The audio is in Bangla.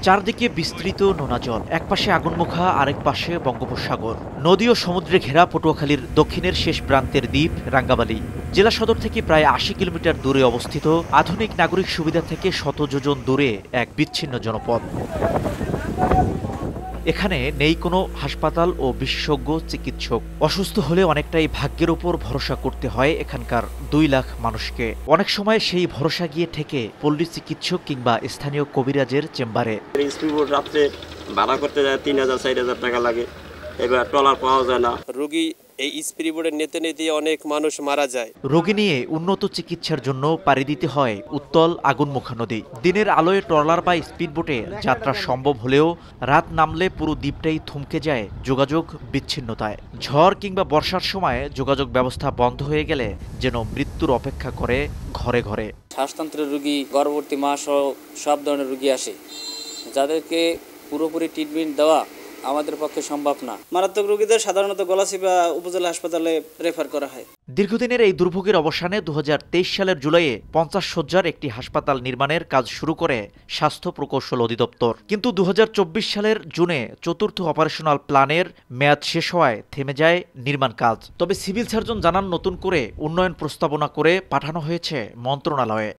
চারদিকে বিস্তৃত নোনা জল, একপাশে আগুনমুখা, আরেক পাশে বঙ্গোপসাগর। নদী ও সমুদ্রে ঘেরা পটুয়াখালীর দক্ষিণের শেষ প্রান্তের দ্বীপ রাঙ্গামালী। জেলা সদর থেকে প্রায় ৮০ কিলোমিটার দূরে অবস্থিত, আধুনিক নাগরিক সুবিধা থেকে শত যোজন দূরে এক বিচ্ছিন্ন জনপদ। এখানে নেই কোনো হাসপাতাল ও বিশেষজ্ঞ চিকিৎসক। অসুস্থ হলে অনেকটাই ভাগ্যের উপর ভরসা করতে হয় এখানকার ২ লাখ মানুষকে। অনেক সময় সেই ভরসা গিয়ে ঠেকে পল্লী চিকিৎসক কিংবা স্থানীয় কবিরাজের চেম্বারে। স্পিডবোট রাত্রে ভাড়া করতে যায় ৩,০০০-৪,০০০ টাকা লাগে, এবার ট্রলার পাওয়া যায় না। রোগী এই স্পিডবোটে নিতে অনেক মানুষ মারা যায়। রোগী নিয়ে উন্নত চিকিৎসার জন্য পাড়ি দিতে হয় উত্তল আগুনমুখা নদী। দিনের আলোয় ট্রলার বা স্পিডবোটে যাত্রা সম্ভব হলেও রাত নামলে পুরো দ্বীপটাই থমকে যায় যোগাযোগ বিচ্ছিন্নতায়। ঝড় কিংবা বর্ষার সময় যোগাযোগ ব্যবস্থা বন্ধ হয়ে গেলে যেন মৃত্যুর অপেক্ষা করে ঘরে ঘরে। শ্বাসতন্ত্রের রোগী, গর্ভবতী মা সহ সব ধরনের রোগী আসে, যাদেরকে পুরোপুরি ট্রিটমেন্ট দেওয়া আমাদের পক্ষে সম্ভব না। মারাত্মক রোগীদের সাধারণত গলাচিপা উপজেলা হাসপাতালে রেফার করা হয়। দীর্ঘদিনের এই দুর্ভোগের অবসানে ২০২৩ সালের জুলাইয়ে ৫০ শয্যার একটি হাসপাতাল নির্মাণের কাজ শুরু করে স্বাস্থ্য প্রকৌশল অধিদপ্তর। কিন্তু ২০২৪ সালের জুনে চতুর্থ অপারেশনাল প্ল্যানের মেয়াদ শেষ হওয়ায় থেমে যায় নির্মাণ কাজ। তবে সিভিল সার্জন জানান, নতুন করে উন্নয়ন প্রস্তাবনা করে পাঠানো হয়েছে মন্ত্রণালয়ে।